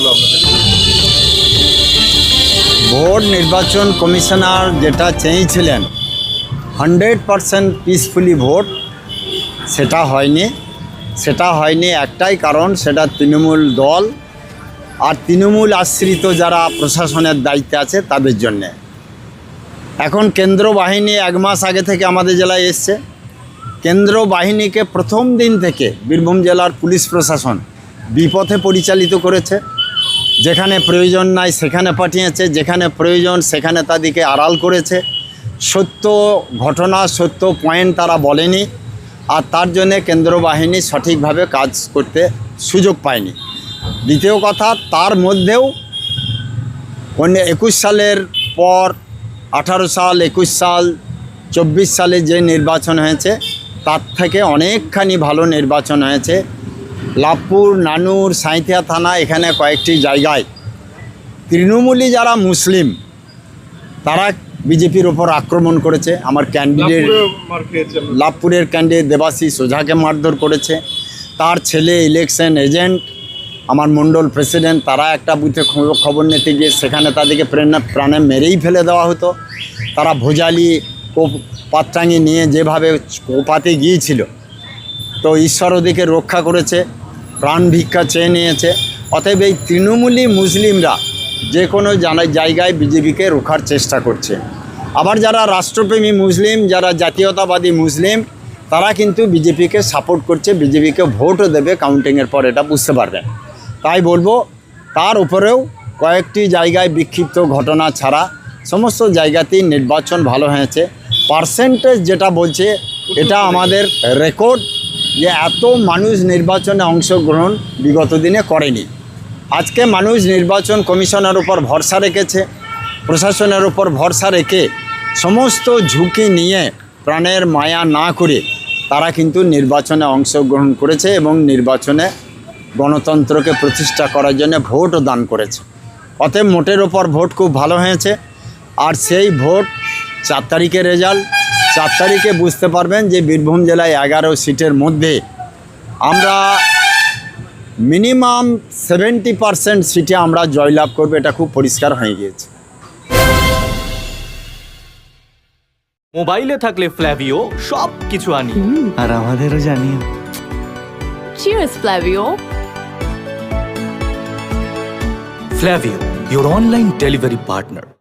হলো আপনাদের? ভোট নির্বাচন কমিশনার যেটা চেয়েছিলেন 100% পিসফুলি ভোট, সেটা হয়নি একটাই কারণ, সেটা তৃণমূল দল আর তৃণমূল আশ্রিত যারা প্রশাসনের দায়িত্বে আছে তাদের জন্যে। এখন কেন্দ্র বাহিনী 1 মাস আগে থেকে আমাদের জেলায় এসছে। কেন্দ্র বাহিনীকে প্রথম দিন থেকে বীরভূম জেলার পুলিশ প্রশাসন বিপথে পরিচালিত করেছে। যেখানে প্রয়োজন নাই সেখানে পাঠিয়েছে, যেখানে প্রয়োজন সেখানে তাদেরকে আড়াল করেছে। সত্য ঘটনা, সত্য পয়েন্ট তারা বলেনি, আর তার জন্যে কেন্দ্র বাহিনী সঠিকভাবে কাজ করতে সুযোগ পায়নি। দ্বিতীয় কথা, তার মধ্যেও 21 সালের পর 18 সাল, 21 সাল, 24 সালে যে নির্বাচন হয়েছে তার থেকে অনেকখানি ভালো নির্বাচন হয়েছে। লাভপুর, নানুর, সাঁইথিয়া থানা, এখানে কয়েকটি জায়গায় তৃণমূলী যারা মুসলিম তারা বিজেপির ওপর আক্রমণ করেছে। আমার ক্যান্ডিডেট লাভপুরের ক্যান্ডিডেট দেবাশিস ওঝাকে মারধর করেছে। তার ছেলে ইলেকশন এজেন্ট, আমার মণ্ডল প্রেসিডেন্ট, তারা একটা বুথে খবর নিতে গিয়ে সেখানে তাদেরকে প্রাণে মেরেই ফেলে দেওয়া হতো। তারা ভোজালি পাত্রাঙ্গি নিয়ে যেভাবে কোপাতে গিয়েছিল, তো ঈশ্বর ওদিকে রক্ষা করেছে, প্রাণ ভিক্ষা চেয়ে নিয়েছে। অতএব এই তৃণমূলী মুসলিমরা যে কোনো জায়গায় বিজেপিকে রোখার চেষ্টা করছে। আবার যারা রাষ্ট্রপ্রেমী মুসলিম, যারা জাতীয়তাবাদী মুসলিম, তারা কিন্তু বিজেপিকে সাপোর্ট করছে, বিজেপিকে ভোটও দেবে কাউন্টিংয়ের পর, এটা বুঝতে পারবেন। তাই বলবো, তার উপরেও কয়েকটি জায়গায় বিক্ষিপ্ত ঘটনা ছাড়া সমস্ত জায়গাতেই নির্বাচন ভালো হয়েছে। পার্সেন্টেজ যেটা বলছে, এটা আমাদের রেকর্ড যে এত মানুষ নির্বাচনে অংশগ্রহণ বিগত দিনে করেনি। আজকে মানুষ নির্বাচন কমিশনের উপর ভরসা রেখেছে, প্রশাসনের উপর ভরসা রেখে সমস্ত ঝুঁকি নিয়ে প্রাণের মায়া না করে তারা কিন্তু নির্বাচনে অংশগ্রহণ করেছে এবং নির্বাচনে গণতন্ত্রকে প্রতিষ্ঠা করার জন্য ভোটও দান করেছে। অতএব মোটের ওপর ভোট খুব ভালো হয়েছে। আর সেই ভোট 4 তারিখের রেজাল্ট, 4 তারিখে বুঝতে পারবেন যে বীরভূম জেলায় 11 সিটের মধ্যে আমরা মিনিমাম 70% সিটে আমরা জয়লাভ করবো, এটা খুব পরিষ্কার হয়ে গিয়েছে। মোবাইলে থাকলে ফ্ল্যাভিও সব কিছু আনি, আর আমাদেরও জানিও। Cheers, Flavio. Flavio, your online delivery partner.